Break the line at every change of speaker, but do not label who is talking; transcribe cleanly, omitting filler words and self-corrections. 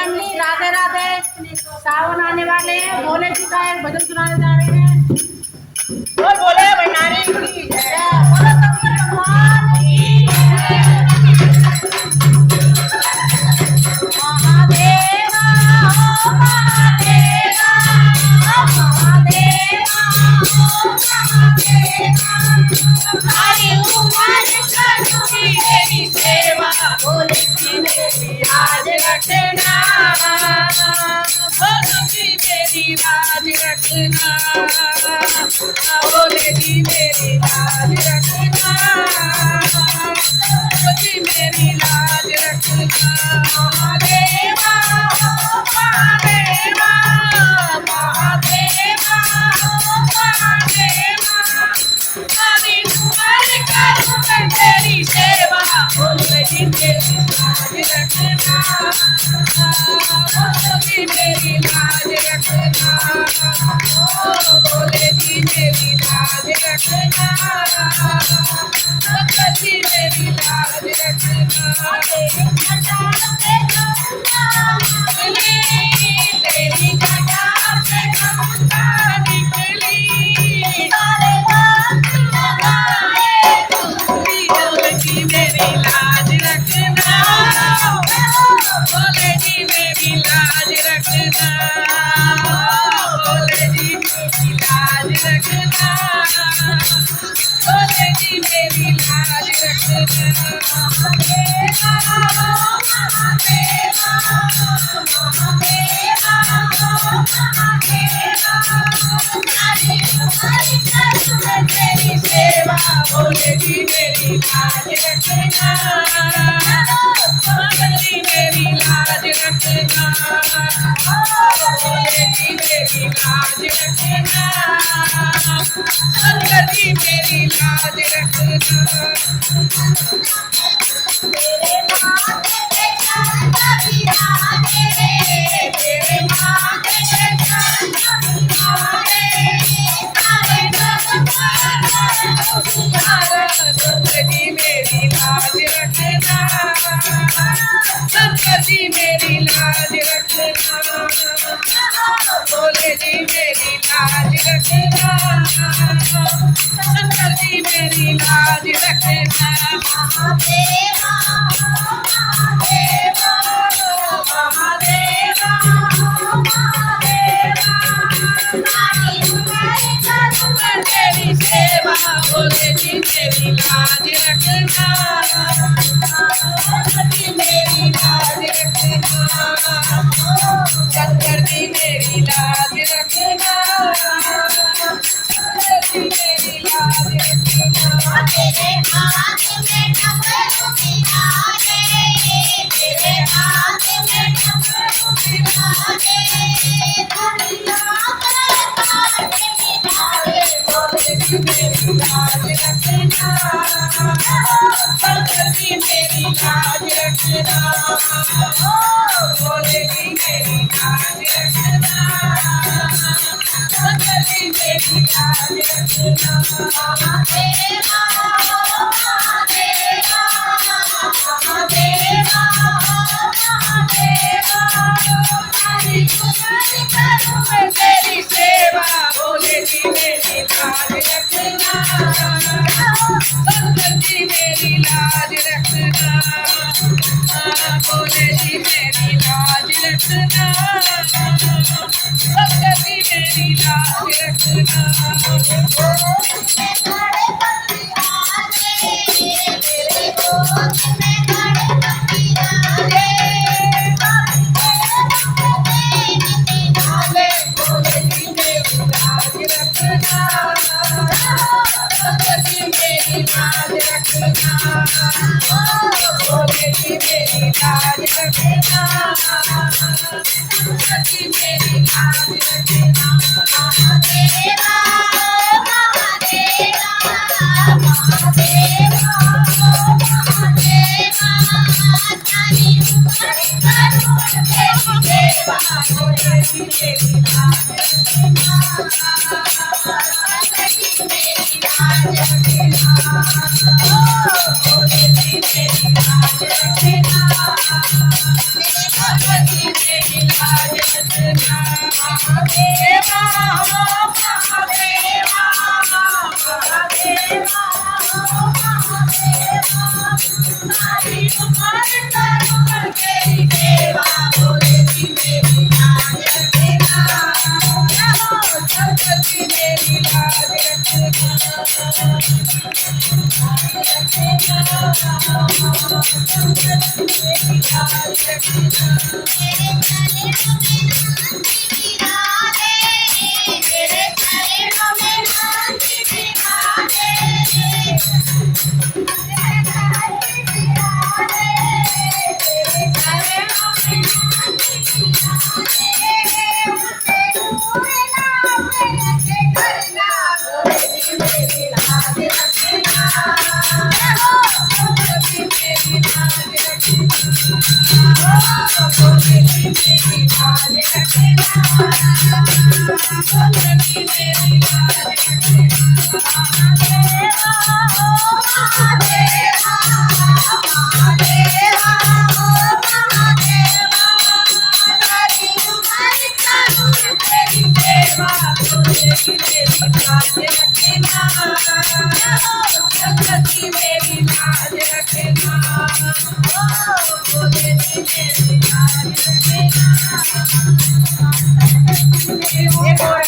Family, Radhe Radhe. सावन आने वाले हैं, भोले जी का एक भजन सुनाने जा रहे हैं।
बोल बोले भंडारी की जय।
बोलो शंकर भगवान की जय। महादेवा ओ महादेवा ओ महादेवा ओ महादेवा, सारी उमर करूंगी तेरी सेवा, भोले जी मेरी लाज रखना,
भोले जी मेरी लाज रखना, भोले जी मेरी लाज रखना, भोले जी मेरी लाज रखना।
महादेवा ओ महादेवा महादेवा ओ महादेवा,
सारी उमर करूंगा तेरी सेवा, भोले जी मेरी लाज रखना, भोले जी मेरी लाज रखना, भोले जी मेरी लाज रखना, भोले जी मेरी लाज रखना। तेरी जटा से गंगा निकली,
सारे भक्त लगाए
भोले जी मेरी लाज रखना, भोले जी मेरी लाज रखना, भोले जी मेरी लाज रखना, भोले जी मेरी लाज रखना।
महादेवा महादेवा महादेवा महादेवा, सारी उमर करूंगा तेरी सेवा,
भोले जी मेरी लाज रखना, भोले जी मेरी लाज रखना, भोले जी मेरी लाज रखना, भोले जी मेरी लाज रखना।
तेरे माथे पे चंदा विराजे, तेरे माथे पे चंदा विराजे, सारे भक्त
भोले जी मेरी लाज रखना, शंकर जी मेरी लाज रखना, भोले जी मेरी लाज रखना, शंकर जी मेरी लाज रखना।
महादेवा महादेवा महादेवा महादेवा, सारी उमर करूंगा तेरी सेवा,
भोले जी मेरी लाज रखना, भोले जी मेरी लाज रखना, शंकर जी मेरी लाज रखना, भोले जी मेरी लाज रखना।
तेरे हाथ में डमरू बिराजे, तेरे हाथ में डमरू बिराजे, दुनिया का ताज बिराजे,
भोले जी मेरी लाज रखना, शंकर जी मेरी लाज रखना, भोले जी मेरी लाज रखना, शंकर जी मेरी लाज रखना।
महादेवा महादेवा महादेवा महादेवा, सारी उमर करूंगा
तेरी सेवा, भोले जी मेरी लाज रखना, शंकर जी मेरी लाज रखना, भोले जी मेरी लाज रखना, शंकर जी मेरी लाज रखना।
तेरे गोद में गणपति राजे,
भोले जी मेरी लाज रखना, शंकर जी मेरी लाज रखना, भोले जी मेरी लाज रखना, शंकर जी मेरी लाज रखना।
महादेवा महादेवा महादेवा महादेवा, सारी उमर करूंगा तेरी सेवा,
भोले जी मेरी लाज रखना,
मेरी लाज रखना,
भोले जी मेरी लाज रखना,
भगवती
एक और